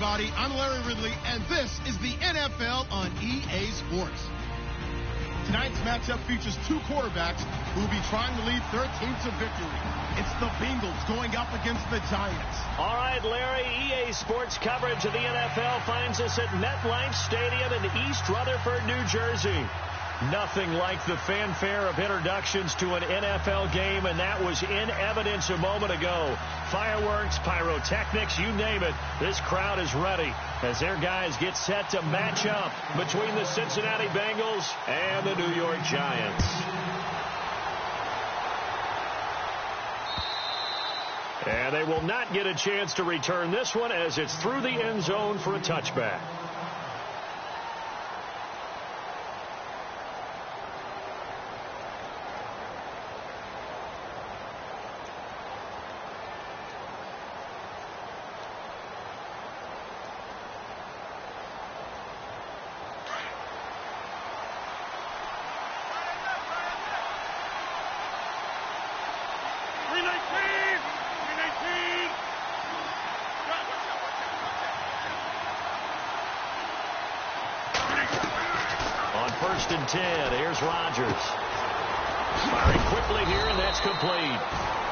everybody. I'm Larry Ridley, and this is the NFL on EA Sports. Tonight's matchup features two quarterbacks who will be trying to lead their team to victory. It's the Bengals going up against the Giants. All right, Larry, EA Sports coverage of the NFL finds us at MetLife Stadium in East Rutherford, New Jersey. Nothing like the fanfare of introductions to an NFL game, and that was in evidence a moment ago. Fireworks, pyrotechnics, you name it. This crowd is ready as their guys get set to match up between the Cincinnati Bengals and the New York Giants. And they will not get a chance to return this one as it's through the end zone for a touchback. First and 10. Here's Rodgers. Firing quickly here, and that's complete.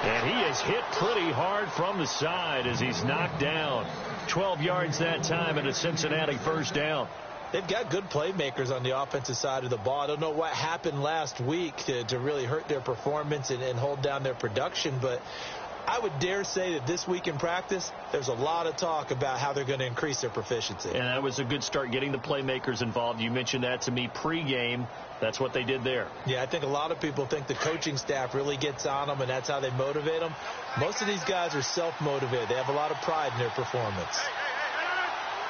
And he is hit pretty hard from the side as he's knocked down. 12 yards that time, and a Cincinnati first down. They've got good playmakers on the offensive side of the ball. I don't know what happened last week to really hurt their performance and hold down their production, but I would dare say that this week in practice, there's a lot of talk about how they're going to increase their proficiency. And that was a good start, getting the playmakers involved. You mentioned that to me pregame. That's what they did there. Yeah, I think a lot of people think the coaching staff really gets on them, and that's how they motivate them. Most of these guys are self-motivated. They have a lot of pride in their performance.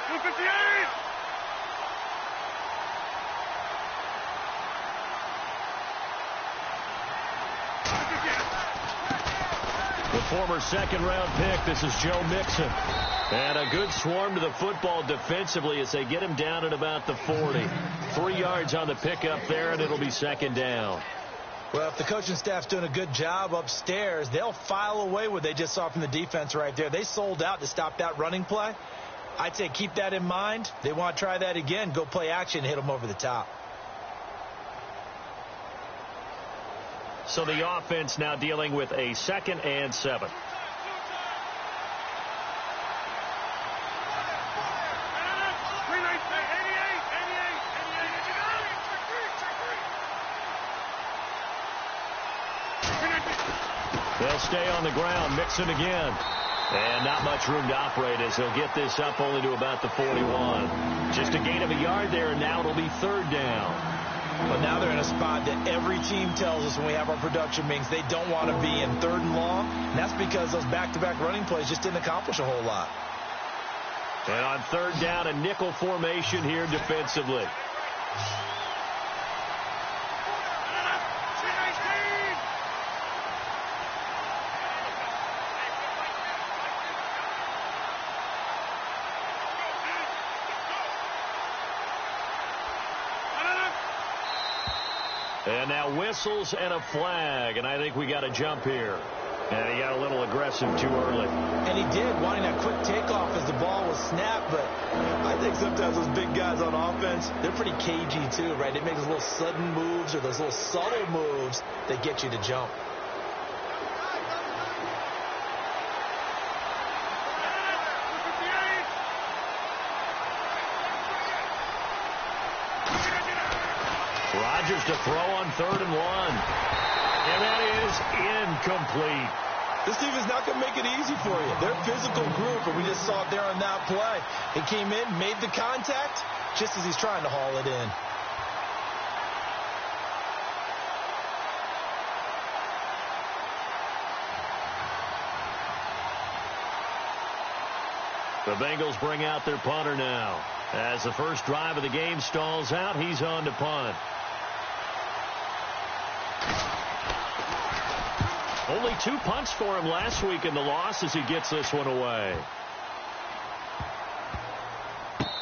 258! The former second-round pick, this is Joe Mixon. And a good swarm to the football defensively as they get him down at about the 40. 3 yards on the pickup there, and it'll be second down. Well, if the coaching staff's doing a good job upstairs, they'll file away what they just saw from the defense right there. They sold out to stop that running play. I'd say keep that in mind. They want to try that again. Go play action, hit them over the top. So the offense now dealing with a 2nd and 7. They'll stay on the ground. Mixon again. And not much room to operate as they'll get this up only to about the 41. Just a gain of a yard there, and now it'll be 3rd down. But now they're in a spot that every team tells us when we have our production meetings they don't want to be in 3rd and long. And that's because those back-to-back running plays just didn't accomplish a whole lot. And on 3rd down, a nickel formation here defensively. And now whistles and a flag, and I think we got a jump here. And he got a little aggressive too early. And he did, wanting that quick takeoff as the ball was snapped, but I think sometimes those big guys on offense, they're pretty cagey too, right? They make those little sudden moves or those little subtle moves that get you to jump. Rodgers to throw on 3rd and 1. And that is incomplete. This team is not going to make it easy for you. They're a physical group, and we just saw it there on that play. He came in, made the contact, just as he's trying to haul it in. The Bengals bring out their punter now. As the first drive of the game stalls out, he's on to punt. Only 2 punts for him last week in the loss as he gets this one away.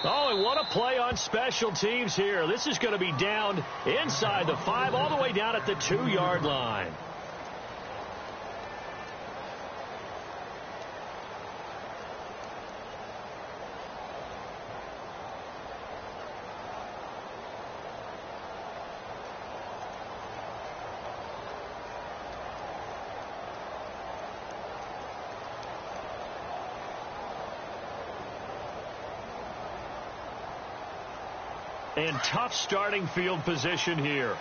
Oh, and what a play on special teams here. This is going to be down inside the 5, all the way down at the 2-yard line. And tough starting field position here.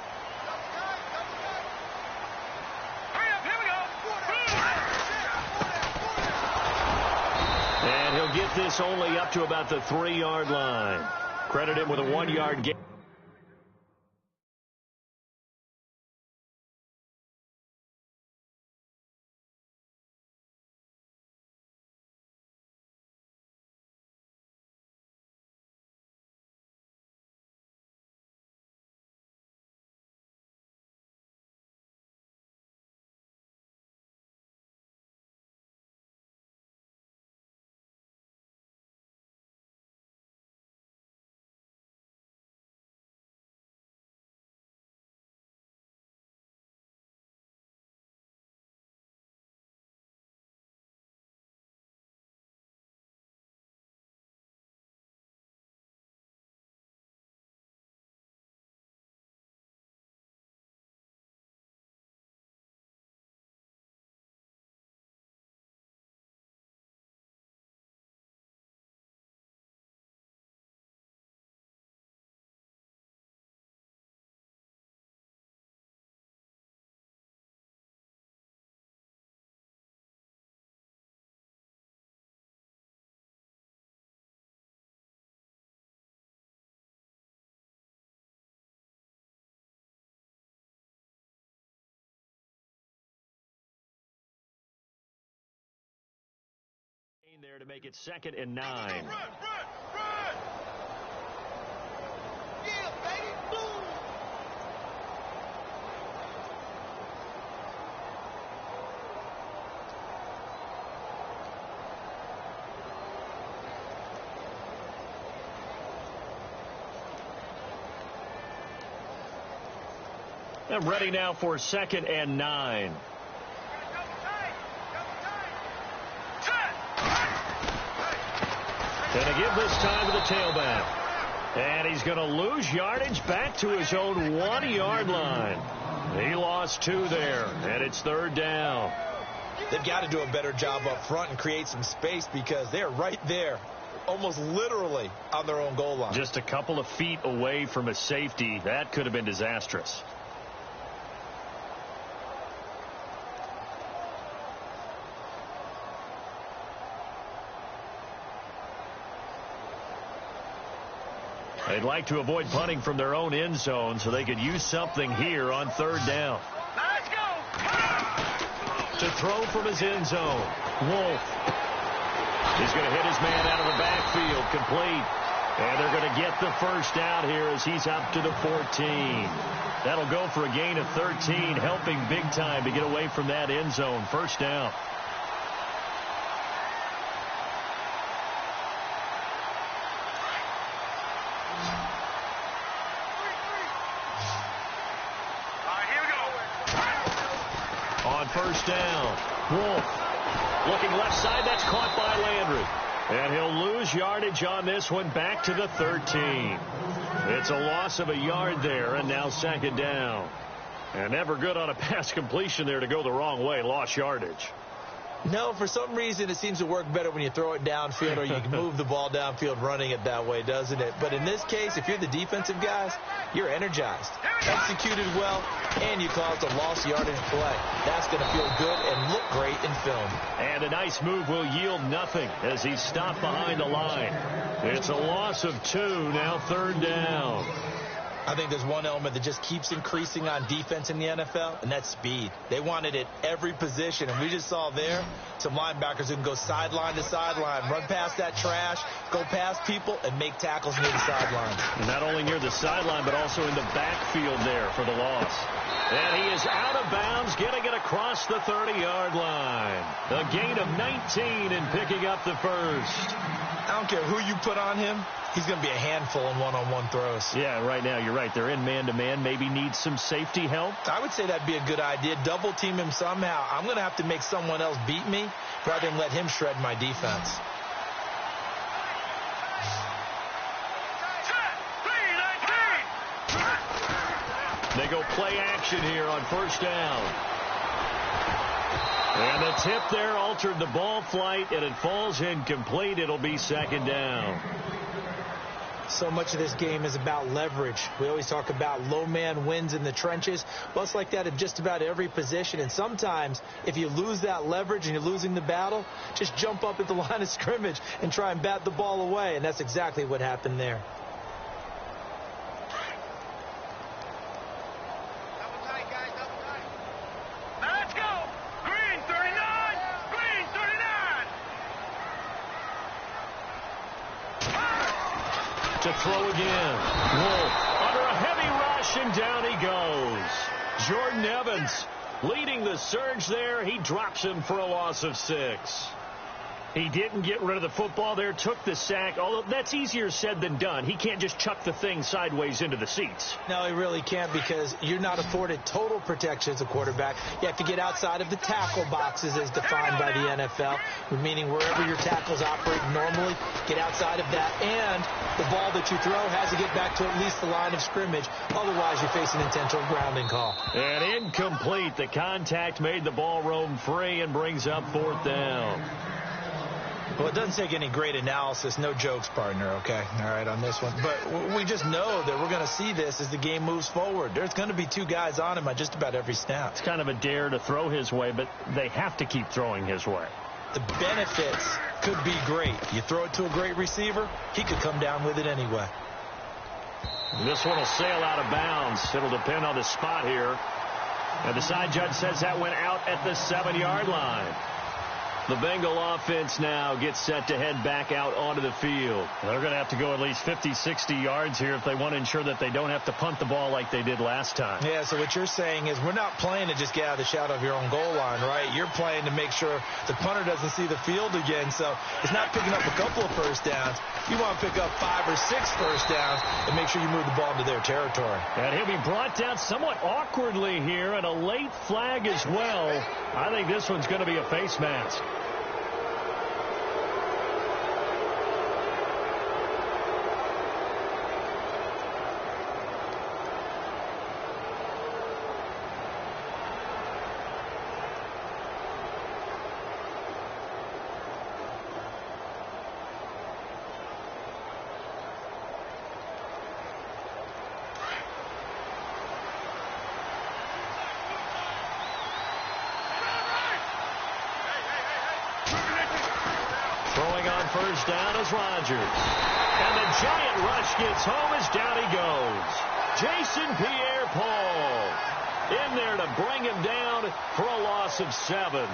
And he'll get this only up to about the 3-yard line. Credit him with a 1-yard gain. There to make it 2nd and 9. Run! Yeah, baby, boom! I'm ready now for 2nd and 9. And to give this time to the tailback. And he's going to lose yardage back to his own 1-yard line. He lost 2 there, and it's 3rd down. They've got to do a better job up front and create some space because they're right there, almost literally on their own goal line. Just a couple of feet away from a safety. That could have been disastrous. They'd like to avoid punting from their own end zone so they could use something here on 3rd down. Let's go! To throw from his end zone. Wolf. He's going to hit his man out of the backfield. Complete. And they're going to get the 1st down here as he's up to the 14. That'll go for a gain of 13, helping big time to get away from that end zone. 1st down. On 1st down, Wolf looking left side. That's caught by Landry. And he'll lose yardage on this one back to the 13. It's a loss of a yard there, and now 2nd down. And never good on a pass completion there to go the wrong way. Lost yardage. No, for some reason it seems to work better when you throw it downfield or you can move the ball downfield running it that way, doesn't it? But in this case, if you're the defensive guys, you're energized, executed well, and you caused a lost yardage play. That's going to feel good and look great in film. And a nice move will yield nothing as he's stopped behind the line. It's a loss of 2, now 3rd down. I think there's one element that just keeps increasing on defense in the NFL, and that's speed. They want it at every position, and we just saw there some linebackers who can go sideline to sideline, run past that trash, go past people, and make tackles near the sideline. Not only near the sideline, but also in the backfield there for the loss. And he is out of bounds, getting it across the 30-yard line. A gain of 19 and picking up the 1st. I don't care who you put on him. He's going to be a handful in one-on-one throws. Yeah, right now, you're right. They're in man-to-man. Maybe needs some safety help. I would say that'd be a good idea. Double team him somehow. I'm going to have to make someone else beat me rather than let him shred my defense. They go play action here on 1st down. And the tip there altered the ball flight, and it falls incomplete. It'll be 2nd down. So much of this game is about leverage. We always talk about low man wins in the trenches. Well, it's like that in just about every position. And sometimes, if you lose that leverage and you're losing the battle, just jump up at the line of scrimmage and try and bat the ball away. And that's exactly what happened there. Double tight, guys, double tight. Now let's go. Green 39. Green 39. To throw again. Wolf under a heavy rush, and down he goes. Jordan Evans leading the surge there. He drops him for a loss of 6. He didn't get rid of the football there, took the sack, although that's easier said than done. He can't just chuck the thing sideways into the seats. No, he really can't, because you're not afforded total protection as a quarterback. You have to get outside of the tackle boxes as defined by the NFL, meaning wherever your tackles operate normally, get outside of that, and the ball that you throw has to get back to at least the line of scrimmage. Otherwise, you face an intentional grounding call. And incomplete. The contact made the ball roam free and brings up 4th down. Well, it doesn't take any great analysis. No jokes, partner, okay? All right, on this one. But we just know that we're going to see this as the game moves forward. There's going to be 2 guys on him at just about every snap. It's kind of a dare to throw his way, but they have to keep throwing his way. The benefits could be great. You throw it to a great receiver, he could come down with it anyway. This one will sail out of bounds. It'll depend on the spot here. And the side judge says that went out at the 7-yard line. The Bengal offense now gets set to head back out onto the field. They're going to have to go at least 50, 60 yards here if they want to ensure that they don't have to punt the ball like they did last time. Yeah, so what you're saying is we're not playing to just get out of the shadow of your own goal line, right? You're playing to make sure the punter doesn't see the field again. So it's not picking up a couple of first downs. You want to pick up 5 or 6 first downs and make sure you move the ball into their territory. And he'll be brought down somewhat awkwardly here, and a late flag as well. I think this one's going to be a face mask. First down is Rodgers. And the giant rush gets home as down he goes. Jason Pierre-Paul in there to bring him down for a loss of 7.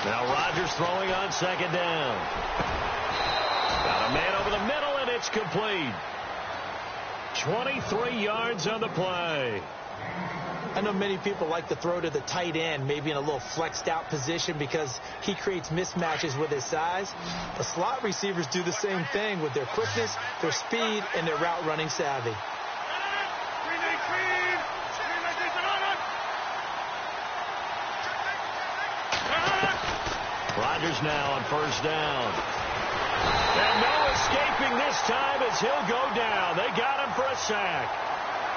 Now Rodgers throwing on 2nd down. Got a man over the middle, and it's complete. 23 yards on the play. I know many people like to throw to the tight end, maybe in a little flexed out position because he creates mismatches with his size. The slot receivers do the same thing with their quickness, their speed, and their route running savvy. Rodgers now on 1st down. And no escaping this time as he'll go down. They got him for a sack.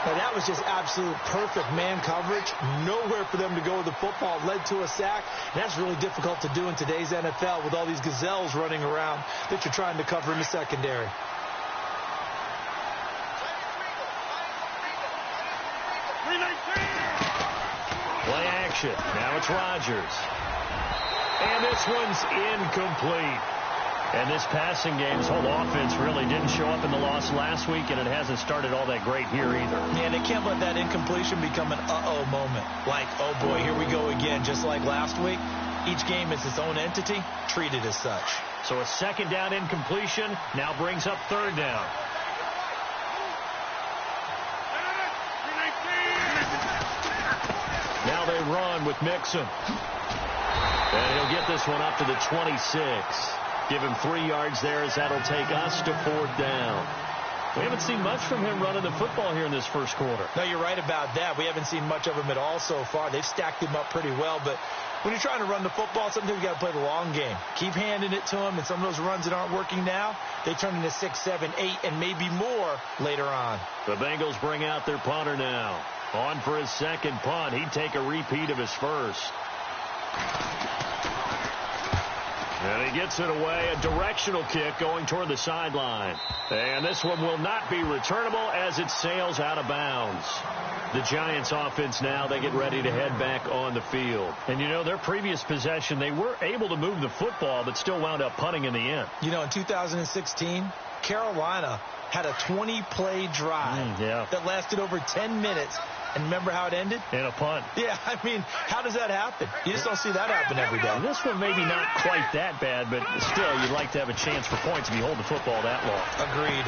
Now, that was just absolute perfect man coverage. Nowhere for them to go with the football. Led to a sack. And that's really difficult to do in today's NFL with all these gazelles running around that you're trying to cover in the secondary. Play action. Now it's Rodgers. And this one's incomplete. And this passing game's whole offense really didn't show up in the loss last week, and it hasn't started all that great here either. Yeah, they can't let that incompletion become an uh-oh moment. Like, oh boy, here we go again, just like last week. Each game is its own entity, treated as such. So a 2nd down incompletion now brings up 3rd down. Now they run with Mixon. And he'll get this one up to the 26. Give him 3 yards there as that'll take us to 4th down. We haven't seen much from him running the football here in this first quarter. No, you're right about that. We haven't seen much of him at all so far. They've stacked him up pretty well, but when you're trying to run the football, sometimes you got to play the long game. Keep handing it to him, and some of those runs that aren't working now, they turn into 6, 7, 8, and maybe more later on. The Bengals bring out their punter now. On for his second punt. He'd take a repeat of his first. And he gets it away. A directional kick going toward the sideline. And this one will not be returnable as it sails out of bounds. The Giants offense now, they get ready to head back on the field. And, you know, their previous possession, they were able to move the football, but still wound up punting in the end. You know, in 2016, Carolina had a 20-play drive that lasted over 10 minutes. And remember how it ended? In a punt. Yeah, I mean, how does that happen? You just don't see that happen every day. And this one maybe not quite that bad, but still, you'd like to have a chance for points if you hold the football that long. Agreed.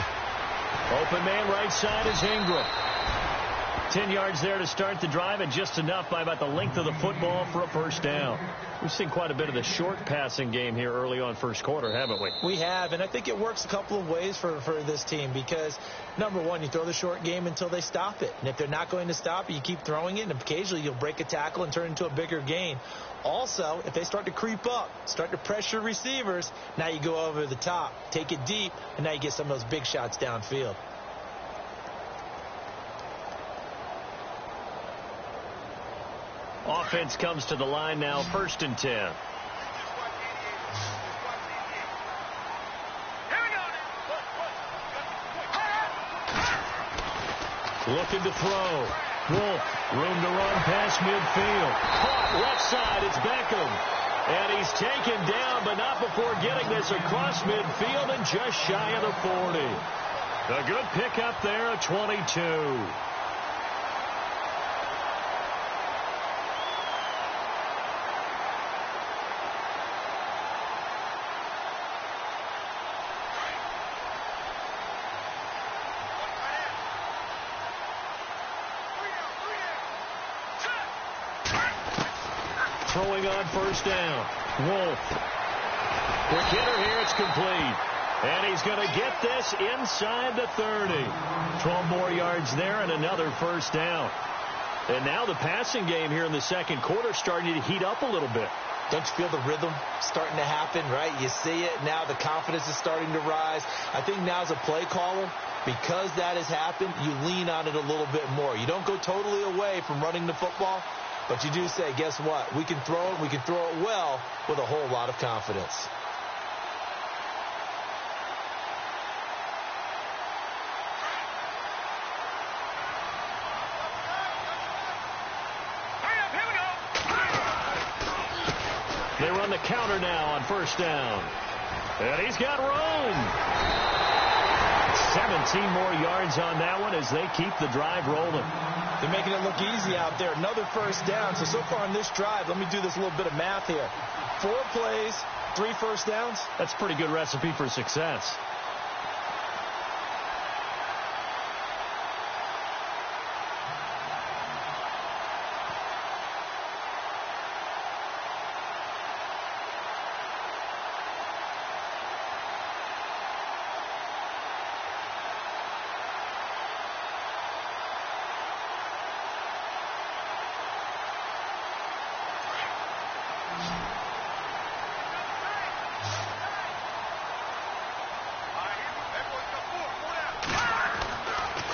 Open man right side is Ingram. 10 yards there to start the drive, and just enough by about the length of the football for a first down. We've seen quite a bit of the short passing game here early on first quarter, haven't we? We have, and I think it works a couple of ways for this team because, number one, you throw the short game until they stop it. And if they're not going to stop it, you keep throwing it, and occasionally you'll break a tackle and turn it into a bigger gain. Also, if they start to creep up, start to pressure receivers, now you go over the top, take it deep, and now you get some of those big shots downfield. Offense comes to the line now, 1st and 10. Looking to throw. Wolf, room to run past midfield. Caught left side, it's Beckham. And he's taken down, but not before getting this across midfield and just shy of the 40. A good pickup there at 22. Throwing on first down. Wolf. Quick hitter here. It's complete. And he's going to get this inside the 30. 12 more yards there and another first down. And now the passing game here in the second quarter starting to heat up a little bit. Don't you feel the rhythm starting to happen, right? You see it. Now the confidence is starting to rise. I think now as a play caller, because that has happened, you lean on it a little bit more. You don't go totally away from running the football. But you do say, guess what? We can throw it. We can throw it well with a whole lot of confidence. They run the counter now on first down. And he's got room. 17 more yards on that one as they keep the drive rolling. They're making it look easy out there. Another first down. So far on this drive, let me do this little bit of math here. 4 plays, 3 first downs. That's a pretty good recipe for success.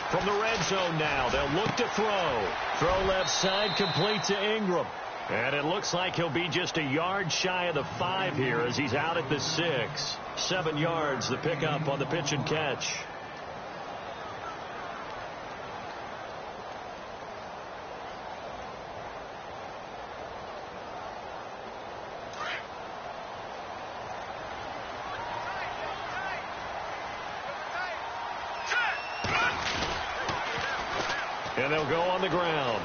From the red zone now, they'll look to throw. Throw left side, complete to Ingram. And it looks like he'll be just a yard shy of the 5 here as he's out at the 6. 7 yards, the pickup on the pitch and catch. And they'll go on the ground.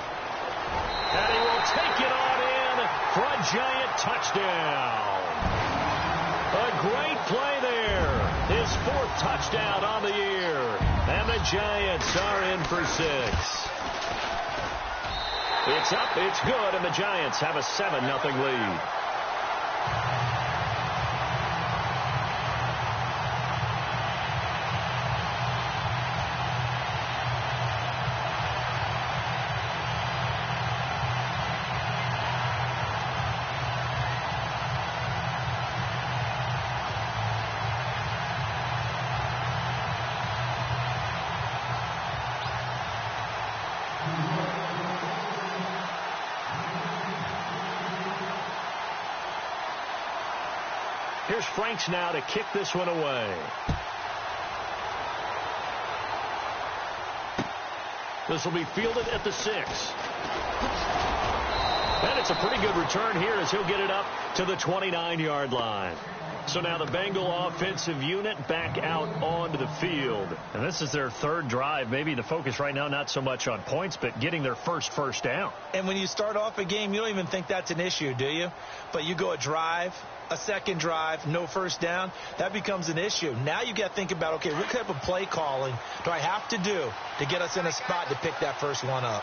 And he will take it on in for a Giant touchdown. A great play there. His 4th touchdown on the year. And the Giants are in for 6. It's up, it's good, and the Giants have a 7-0 lead. Here's Franks now to kick this one away. This will be fielded at the 6. And it's a pretty good return here as he'll get it up to the 29-yard line. So now the Bengal offensive unit back out onto the field. And this is their third drive. Maybe the focus right now not so much on points, but getting their first down. And when you start off a game, you don't even think that's an issue, do you? But you go a drive, a second drive, no first down, that becomes an issue. Now you got to think about, okay, what type of play calling do I have to do to get us in a spot to pick that first one up?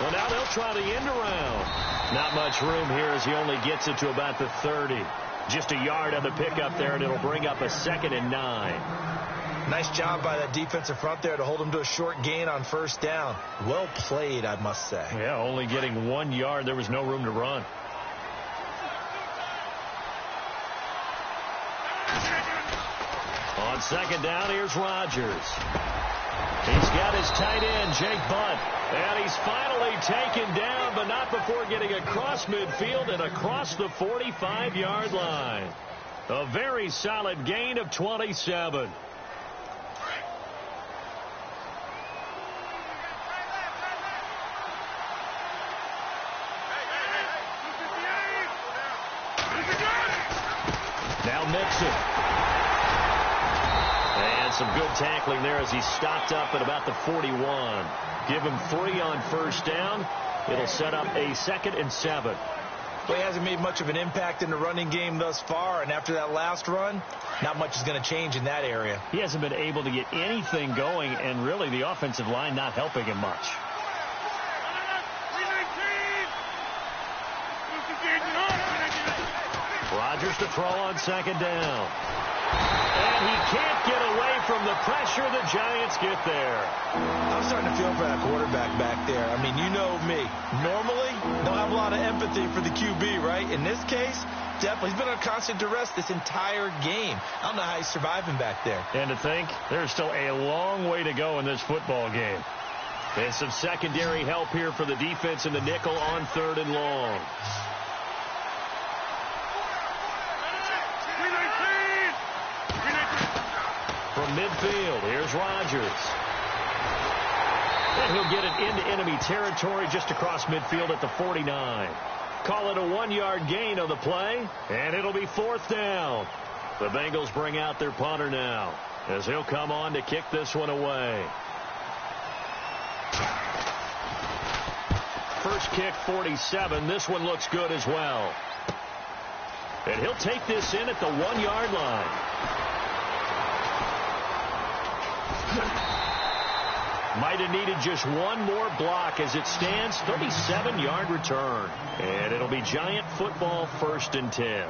Well, now they'll try the end around. Not much room here as he only gets it to about the 30. Just a yard on the pickup there, and it'll bring up a 2nd and 9. Nice job by that defensive front there to hold him to a short gain on first down. Well played, I must say. Yeah, only getting 1 yard. There was no room to run. On 2nd down, here's Rodgers. He's got his tight end, Jake Butt. And he's finally taken down, but not before getting across midfield and across the 45-yard line. A very solid gain of 27. Now Mixon. And some good tackling there as he stopped up at about the 41. Give him 3 on first down. It'll set up a 2nd and 7. Well, he hasn't made much of an impact in the running game thus far, and after that last run, not much is going to change in that area. He hasn't been able to get anything going, and really the offensive line not helping him much. Rodgers to throw on 2nd down. And he can't get away from the pressure. The Giants get there. I'm starting to feel for that quarterback back there. I mean, you know me. Normally, don't have a lot of empathy for the QB, right? In this case, definitely. He's been on constant duress this entire game. I don't know how he's surviving back there. And to think, there's still a long way to go in this football game. And some secondary help here for the defense in the nickel on 3rd and long. From midfield, here's Rodgers. And he'll get it into enemy territory just across midfield at the 49. Call it a 1-yard gain on the play, and it'll be 4th down. The Bengals bring out their punter now as he'll come on to kick this one away. First kick, 47. This one looks good as well. And he'll take this in at the 1-yard line. Might have needed just one more block as it stands. 37-yard return. And it'll be Giant football, 1st and 10.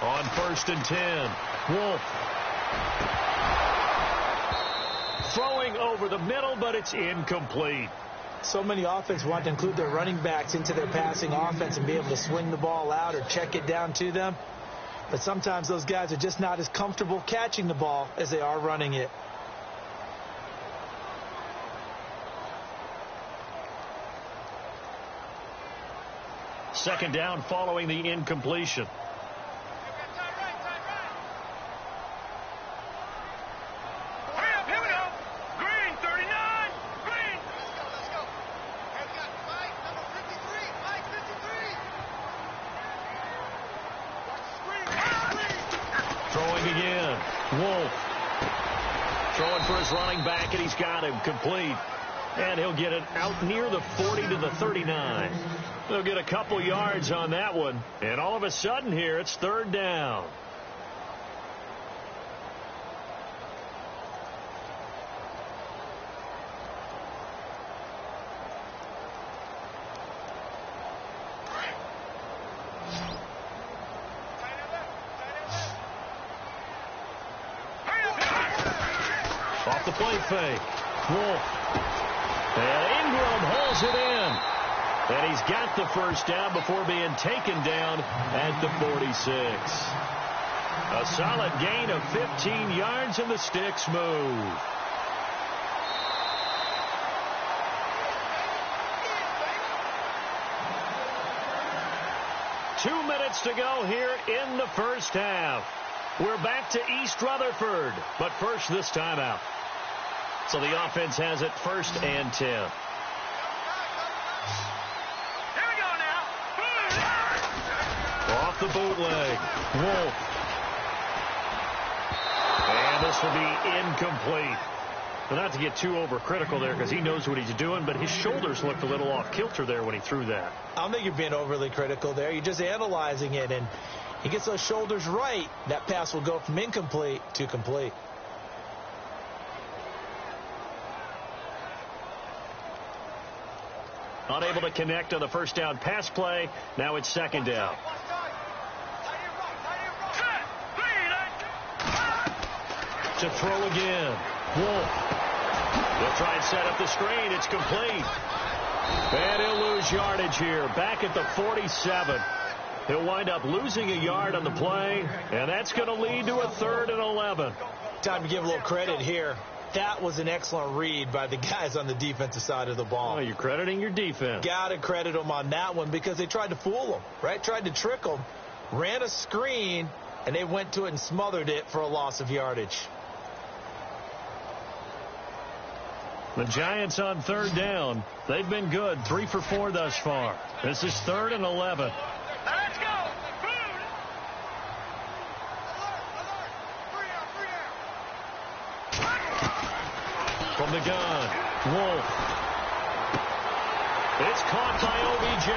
On 1st and 10, Wolf. Throwing over the middle, but it's incomplete. So many offenses want to include their running backs into their passing offense and be able to swing the ball out or check it down to them. But sometimes those guys are just not as comfortable catching the ball as they are running it. Second down following the incompletion. Running back, and he's got him complete. And he'll get it out near the 40 to the 39. They'll get a couple yards on that one. And all of a sudden here, it's 3rd down. fake. Wolf. And Ingram hauls it in. And he's got the first down before being taken down at the 46. A solid gain of 15 yards, and the sticks move. Two minutes to go here in the first half. We're back to East Rutherford, but first this timeout. So the offense has it 1st and 10. Here we go now. Off the bootleg. Wolf. And this will be incomplete. Well, not to get too overcritical there because he knows what he's doing, but his shoulders looked a little off kilter there when he threw that. I don't think you're being overly critical there. You're just analyzing it, and he gets those shoulders right. That pass will go from incomplete to complete. Unable to connect on the first down pass play. Now it's 2nd down. To throw again. Wolf. They'll try and set up the screen. It's complete. And he'll lose yardage here. Back at the 47. He'll wind up losing a yard on the play, and that's going to lead to a 3rd and 11. Time to give a little credit here. That was an excellent read by the guys on the defensive side of the ball. Oh, you're crediting your defense. Got to credit them on that one because they tried to fool them, right? Tried to trick them, ran a screen, and they went to it and smothered it for a loss of yardage. The Giants on 3rd down. They've been good, 3 for 4 thus far. This is 3rd and 11. Let's go. From the gun, Wolf. It's caught by OBJ.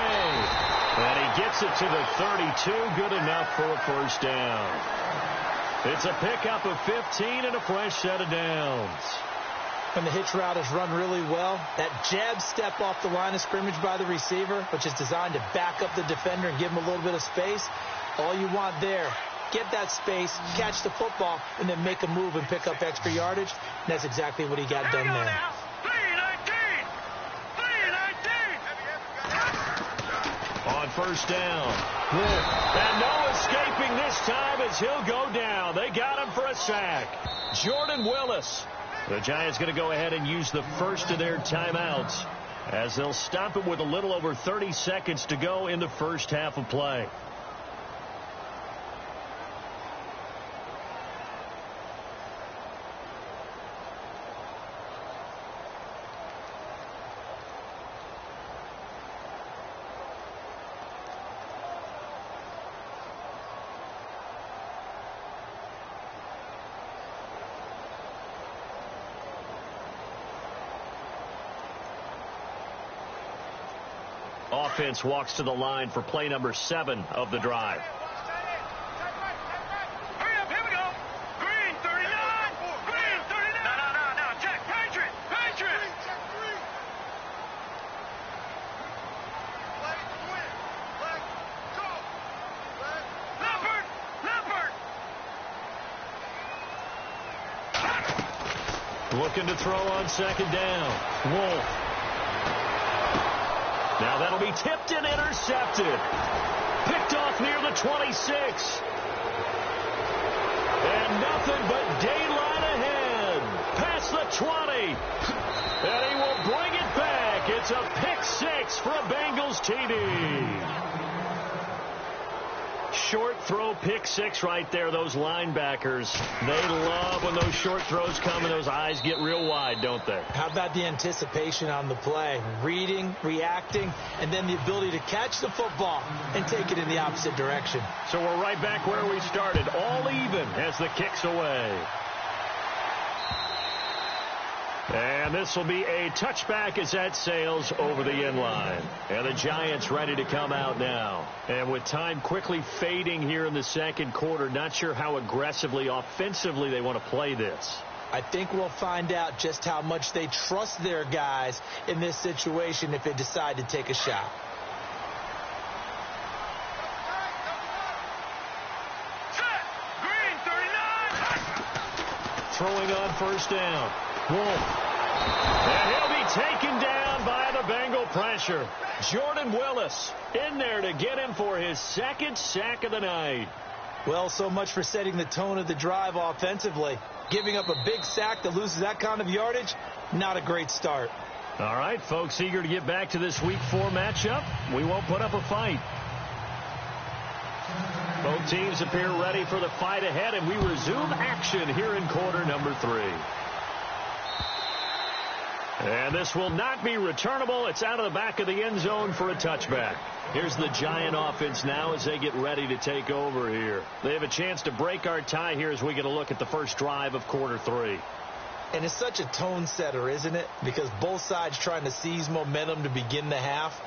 And he gets it to the 32. Good enough for a first down. It's a pickup of 15 and a fresh set of downs. When the hitch route is run really well, that jab step off the line of scrimmage by the receiver, which is designed to back up the defender and give him a little bit of space, all you want there, get that space, catch the football, and then make a move and pick up extra yardage. And that's exactly what he got done there. 3-19. On first down. And no escaping this time as he'll go down. They got him for a sack. Jordan Willis. The Giants going to go ahead and use the first of their timeouts as they'll stop it with a little over 30 seconds to go in the first half of play. Offense walks to the line for play number 7 of the drive. Hurry up, here we go. Green 39. Green 39. No. Check. Patriot. Leopard. Looking to throw on 2nd down. Wolf. Now that'll be tipped and intercepted. Picked off near the 26. And nothing but daylight ahead. Past the 20. And he will bring it back. It's a pick 6 for a Bengals TD. Short throw pick 6 right there. Those linebackers, they love when those short throws come and those eyes get real wide, don't they? How about the anticipation on the play? Reading, reacting, and then the ability to catch the football and take it in the opposite direction. So we're right back where we started, all even as the kick's away. And this will be a touchback as that sails over the end line. And the Giants ready to come out now. And with time quickly fading here in the second quarter, not sure how aggressively, offensively they want to play this. I think we'll find out just how much they trust their guys in this situation if they decide to take a shot. Set. Green 39. Throwing on first down. Wolf. And he'll be taken down by the Bengal pressure. Jordan Willis in there to get him for his second sack of the night. Well, so much for setting the tone of the drive offensively. Giving up a big sack that loses that kind of yardage, not a great start. All right, folks, eager to get back to this Week 4 matchup. We won't put up a fight. Both teams appear ready for the fight ahead, and we resume action here in quarter number 3. And this will not be returnable. It's out of the back of the end zone for a touchback. Here's the Giant offense now as they get ready to take over here. They have a chance to break our tie here as we get a look at the first drive of quarter 3. And it's such a tone setter, isn't it? Because both sides trying to seize momentum to begin the half.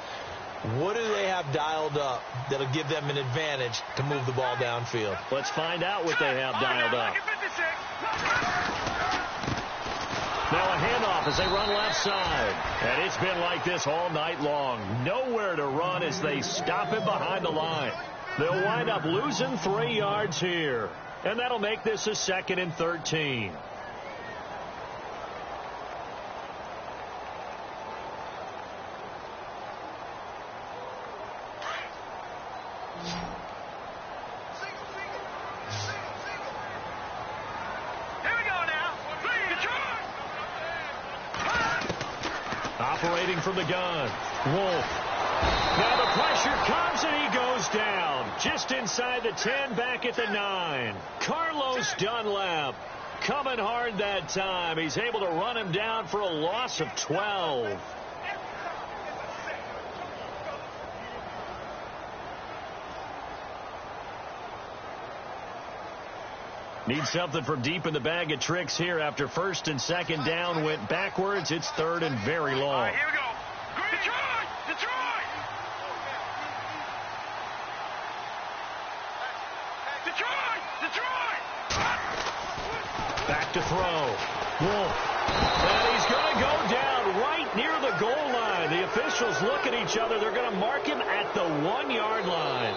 What do they have dialed up that'll give them an advantage to move the ball downfield? Let's find out what they have dialed up. Now a handoff as they run left side. And it's been like this all night long. Nowhere to run as they stop him behind the line. They'll wind up losing 3 yards here. And that'll make this a 2nd and 13. Operating from the gun, Wolf. Now the pressure comes and he goes down. Just inside the 10, back at the 9. Carlos Dunlap coming hard that time. He's able to run him down for a loss of 12. Need something from deep in the bag of tricks here after 1st and 2nd down went backwards. It's 3rd and very long. All right, here we go. Detroit! Detroit! Detroit! Detroit! Back to throw. Wolf. And he's going to go down right near the goal line. The officials look at each other. They're going to mark him at the 1-yard line.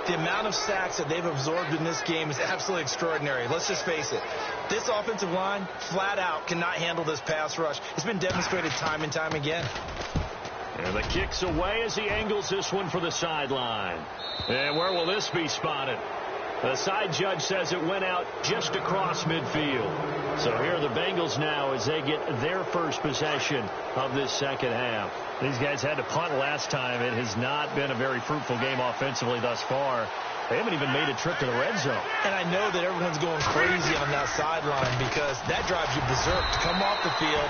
The amount of sacks that they've absorbed in this game is absolutely extraordinary. Let's just face it. This offensive line, flat out, cannot handle this pass rush. It's been demonstrated time and time again. And the kick's away as he angles this one for the sideline. And where will this be spotted? The side judge says it went out just across midfield. So here are the Bengals now as they get their first possession of this second half. These guys had to punt last time. It has not been a very fruitful game offensively thus far. They haven't even made a trip to the red zone. And I know that everyone's going crazy on that sideline because that drives you berserk to come off the field,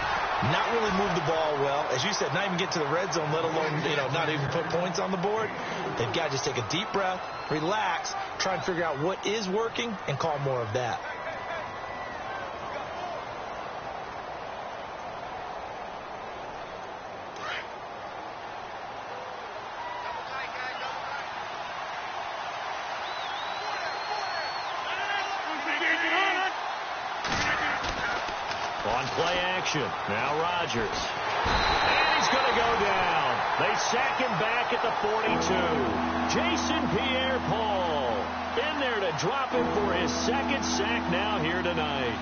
not really move the ball well. As you said, not even get to the red zone, let alone, not even put points on the board. They've got to just take a deep breath, relax, try and figure out what is working, and call more of that. On play action, now Rodgers. And he's going to go down. They sack him back at the 42. Jason Pierre-Paul in there to drop him for his 2nd sack now here tonight.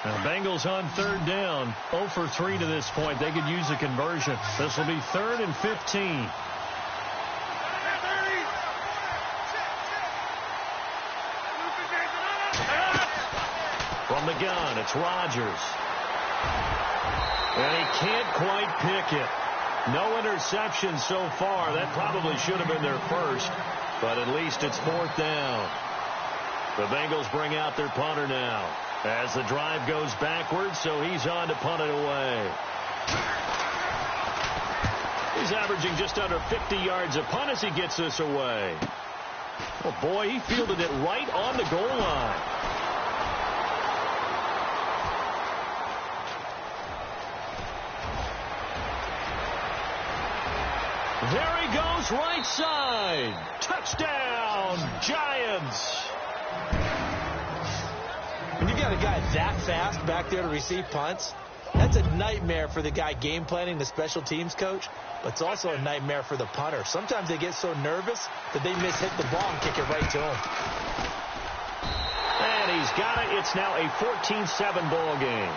Now, Bengals on 3rd down, 0 for 3 to this point. They could use a conversion. This will be 3rd and 15. From the gun, it's Rodgers. And he can't quite pick it. No interception so far. That probably should have been their first, but at least it's 4th down. The Bengals bring out their punter now as the drive goes backwards, so he's on to punt it away. He's averaging just under 50 yards a punt as he gets this away. Oh, boy, he fielded it right on the goal line. There he goes, right side. Touchdown, Giants. When you've got a guy that fast back there to receive punts, that's a nightmare for the guy game planning, the special teams coach, but it's also a nightmare for the punter. Sometimes they get so nervous that they hit the ball and kick it right to him. And he's got it. It's now a 14-7 ball game.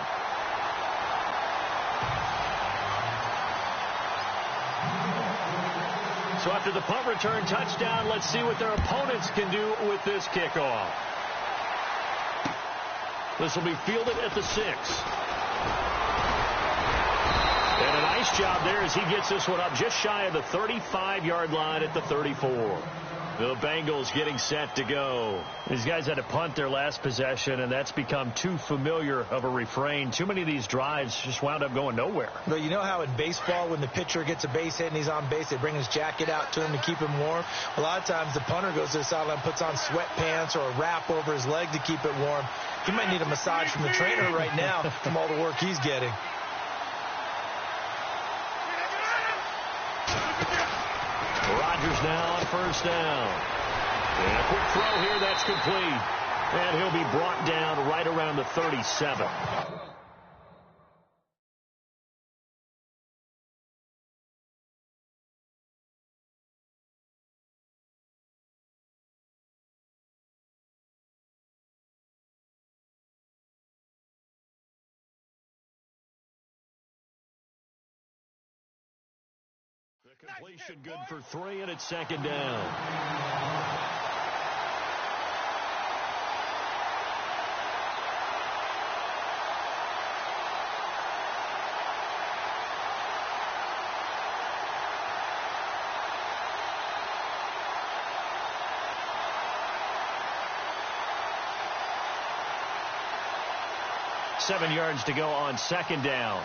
So after the punt return touchdown, let's see what their opponents can do with this kickoff. This will be fielded at the 6. And a nice job there as he gets this one up just shy of the 35-yard line at the 34. The Bengals getting set to go. These guys had to punt their last possession, and that's become too familiar of a refrain. Too many of these drives just wound up going nowhere. Well, you know how in baseball when the pitcher gets a base hit and he's on base, they bring his jacket out to him to keep him warm? A lot of times the punter goes to the sideline, puts on sweatpants or a wrap over his leg to keep it warm. He might need a massage from the trainer right now from all the work he's getting. Rodgers now on first down. And a quick throw here, that's complete. And he'll be brought down right around the 37. The completion good for 3, and it's second down. Seven yards to go on second down.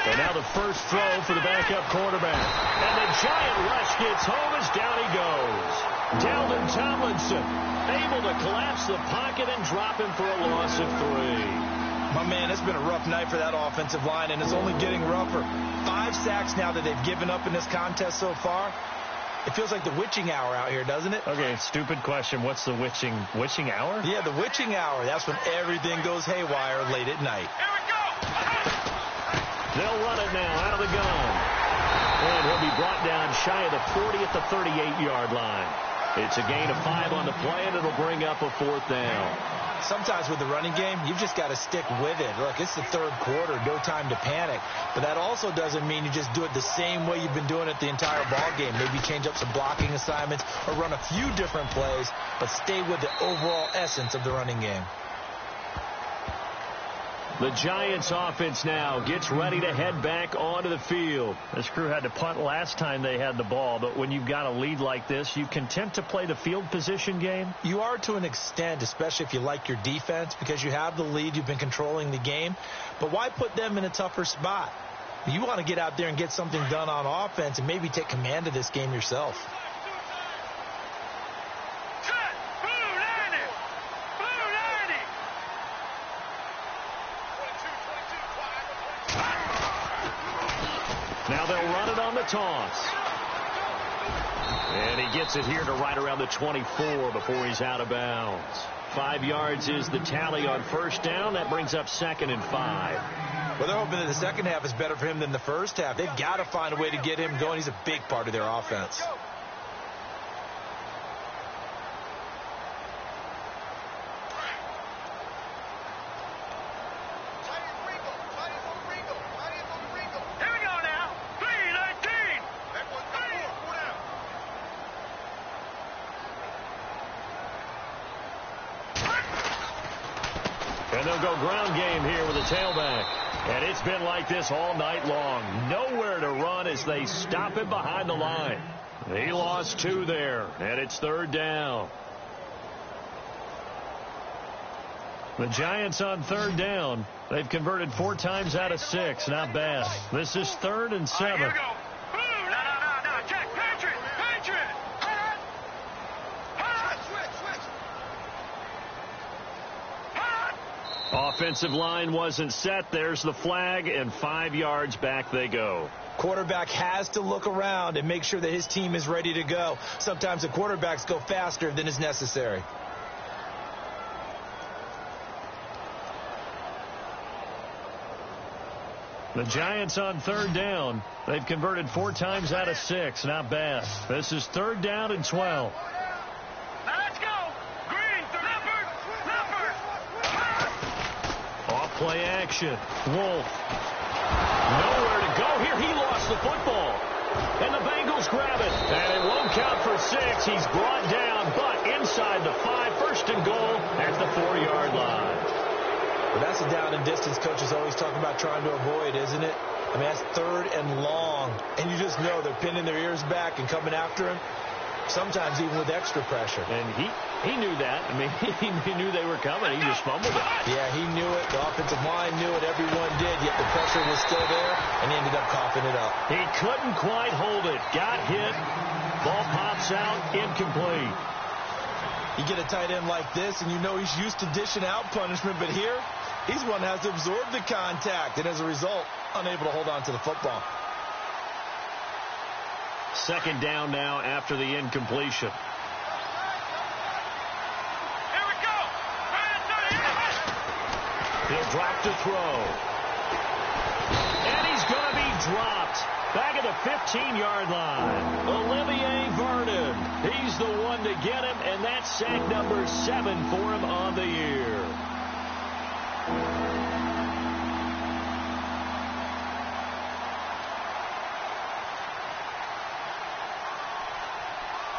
And now the first throw for the backup quarterback. And the giant rush gets home as down he goes. Dalvin Tomlinson able to collapse the pocket and drop him for a loss of 3. My man, it's been a rough night for that offensive line, and it's only getting rougher. 5 sacks now that they've given up in this contest so far. It feels like the witching hour out here, doesn't it? Okay, stupid question. What's the witching hour? Yeah, the witching hour. That's when everything goes haywire late at night. Here we go. They'll run it now out of the gun. And he'll be brought down shy of the 40 at the 38-yard line. It's a gain of 5 on the play, and it'll bring up a 4th down. Sometimes with the running game, you've just got to stick with it. Look, it's the third quarter, no time to panic. But that also doesn't mean you just do it the same way you've been doing it the entire ball game. Maybe change up some blocking assignments or run a few different plays, but stay with the overall essence of the running game. The Giants offense now gets ready to head back onto the field. This crew had to punt last time they had the ball, but when you've got a lead like this, you content to play the field position game? You are to an extent, especially if you like your defense, because you have the lead, you've been controlling the game. But why put them in a tougher spot? You want to get out there and get something done on offense and maybe take command of this game yourself. Now they'll run it on the toss. And he gets it here to right around the 24 before he's out of bounds. 5 yards is the tally on first down. That brings up 2nd and 5. Well, they're hoping that the second half is better for him than the first half. They've got to find a way to get him going. He's a big part of their offense. And they'll go ground game here with a tailback. And it's been like this all night long. Nowhere to run as they stop him behind the line. He lost 2 there, and it's 3rd down. The Giants on 3rd down. They've converted 4 times out of 6. Not bad. This is 3rd and 7. Here we go. No. Check. Patriot. Offensive line wasn't set. There's the flag, and 5 yards back they go. Quarterback has to look around and make sure that his team is ready to go. Sometimes the quarterbacks go faster than is necessary. The Giants on 3rd down. They've converted 4 times out of 6. Not bad. This is 3rd down and 12. Let's go. Green, Leopard. Off play action. Wolf. Nowhere to go here. He lost the football. And the Bengals grab it. And it won't count for 6. He's brought down, but inside the 5. 1st and goal at the 4-yard line. Well, that's a down and distance coaches always talk about trying to avoid, isn't it? I mean, that's 3rd and long. And you just know they're pinning their ears back and coming after him, sometimes even with extra pressure. And he knew that. I mean, he knew they were coming. He just fumbled it. Yeah, he knew it. The offensive line knew it. Everyone did, yet the pressure was still there, and he ended up coughing it up. He couldn't quite hold it. Got hit. Ball pops out. Incomplete. You get a tight end like this, and you know he's used to dishing out punishment, but here, he's one that has to absorb the contact, and as a result, unable to hold on to the football. 2nd down now after the incompletion. Here we go. He'll drop to throw. And he's going to be dropped. Back at the 15-yard line. Olivier Vernon. He's the one to get him, and that's sack number 7 for him on the year.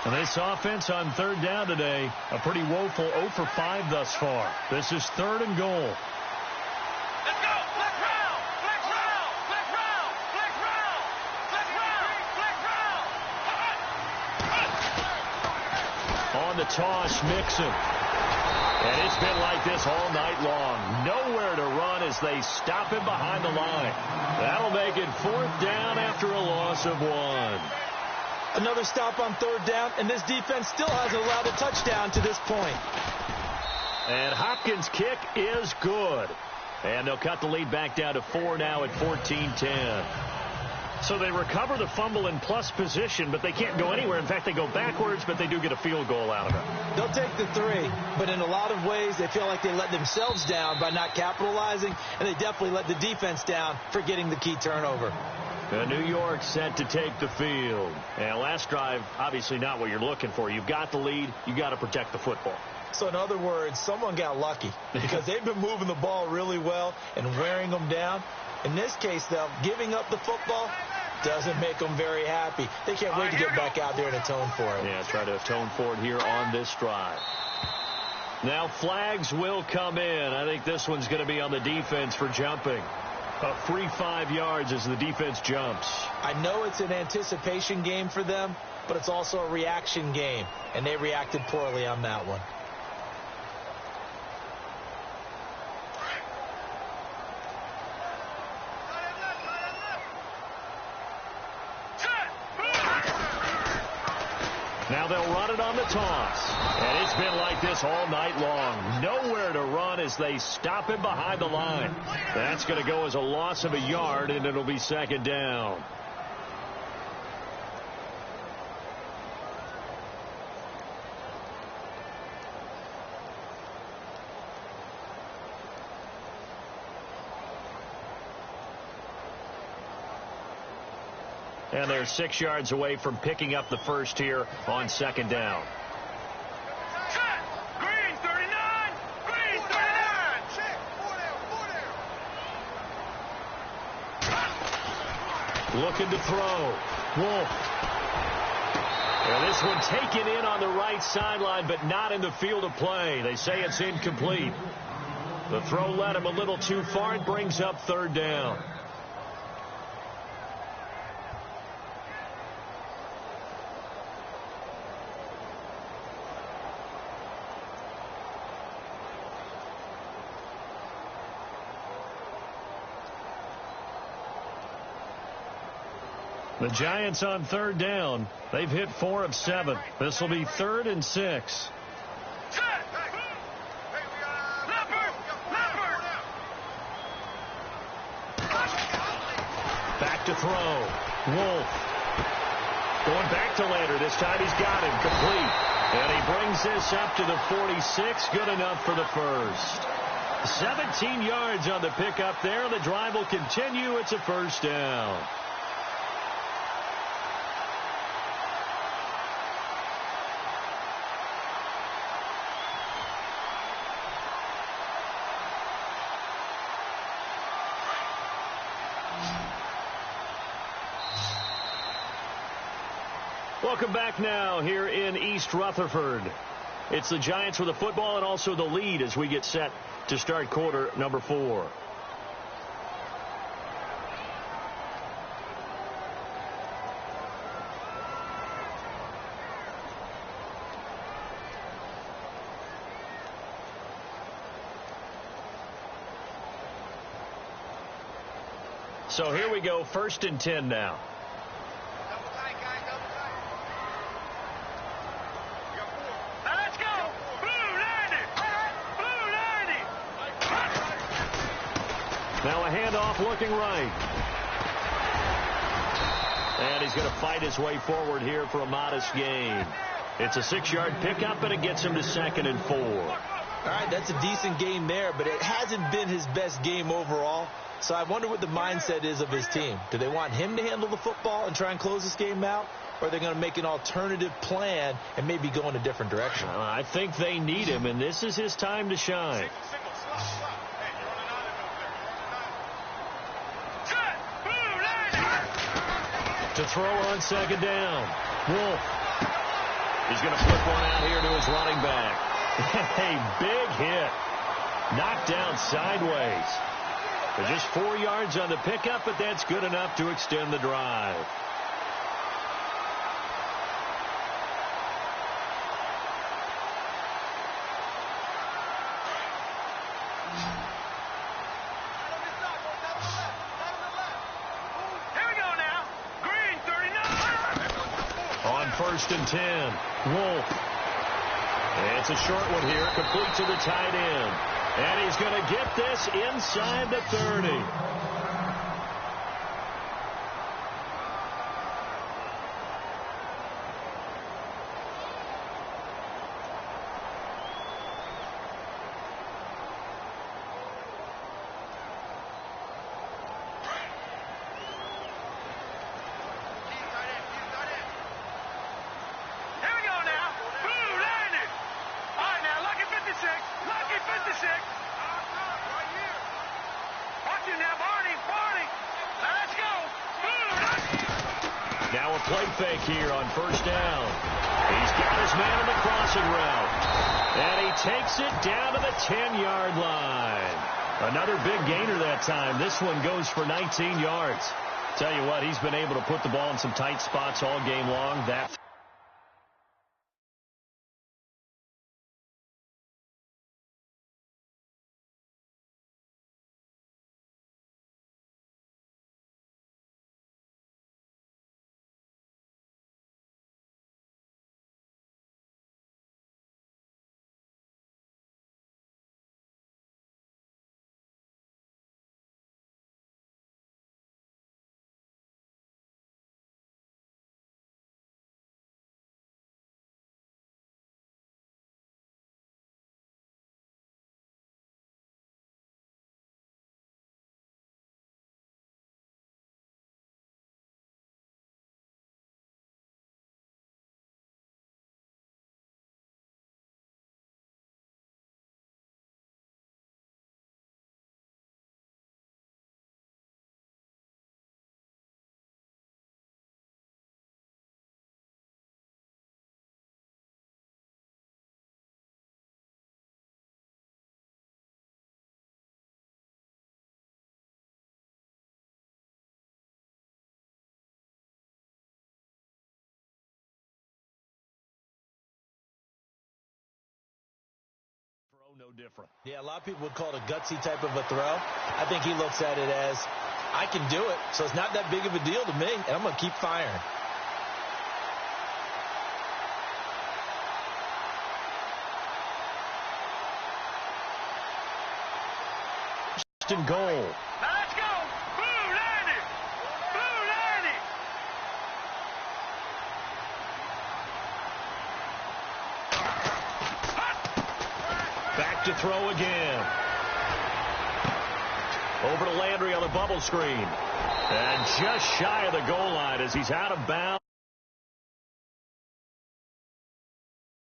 And this offense on 3rd down today, a pretty woeful 0 for 5 thus far. This is 3rd and goal. Let's go. Flex round. Flex round. Flex round. Flex round. Flex round. Flex round. On the toss, Mixon. And it's been like this all night long. Nowhere to run as they stop him behind the line. That'll make it 4th down after a loss of 1. Another stop on 3rd down, and this defense still hasn't allowed a touchdown to this point. And Hopkins' kick is good. And they'll cut the lead back down to 4 now at 14-10. So they recover the fumble in plus position, but they can't go anywhere. In fact, they go backwards, but they do get a field goal out of it. They'll take the 3, but in a lot of ways, they feel like they let themselves down by not capitalizing, and they definitely let the defense down for getting the key turnover. New York set to take the field. And last drive, obviously not what you're looking for. You've got the lead. You've got to protect the football. So in other words, someone got lucky because they've been moving the ball really well and wearing them down. In this case, though, giving up the football doesn't make them very happy. They can't wait to get back out there and atone for it. Yeah, try to atone for it here on this drive. Now flags will come in. I think this one's going to be on the defense for jumping. A free 5 yards as the defense jumps. I know it's an anticipation game for them, but it's also a reaction game, and they reacted poorly on that one. Now they'll run it on the toss. And it's been like this all night long. Nowhere to run as they stop him behind the line. That's going to go as a loss of a yard, and it'll be 2nd down. And they're 6 yards away from picking up the first here on 2nd down. Green 39. Green 39. Check. 4 down. Looking to throw. Wolf. And this one taken in on the right sideline, but not in the field of play. They say it's incomplete. The throw led him a little too far. It brings up 3rd down. The Giants on 3rd down. They've hit 4 of 7. This will be 3rd and 6. To throw. Wolf. Going back to Lander. This time he's got him. Complete. And he brings this up to the 46. Good enough for the first. 17 yards on the pickup there. The drive will continue. It's a first down. Welcome back now here in East Rutherford. It's the Giants with the football and also the lead as we get set to start quarter number 4. So here we go, 1st and 10 now. Now a handoff looking right. And he's going to fight his way forward here for a modest gain. It's a 6-yard pickup, and it gets him to 2nd and 4. All right, that's a decent gain there, but it hasn't been his best game overall. So I wonder what the mindset is of his team. Do they want him to handle the football and try and close this game out? Or are they going to make an alternative plan and maybe go in a different direction? I think they need him, and this is his time to shine. To throw on 2nd down. Wolf. He's going to flip one out here to his running back. A big hit. Knocked down sideways. But just 4 yards on the pickup, but that's good enough to extend the drive. On 1st and 10, Wolf. It's a short one here, complete to the tight end. And he's going to get this inside the 30. Now a play fake here on 1st down. He's got his man in the crossing route. And he takes it down to the 10-yard line. Another big gainer that time. This one goes for 19 yards. Tell you what, he's been able to put the ball in some tight spots all game long. That no different. Yeah, a lot of people would call it a gutsy type of a throw. I think he looks at it as, I can do it, so it's not that big of a deal to me, and I'm going to keep firing. And goal. Now let's go. Blue landed. Blue back to throw again. Over to Landry on the bubble screen. And just shy of the goal line as he's out of bounds.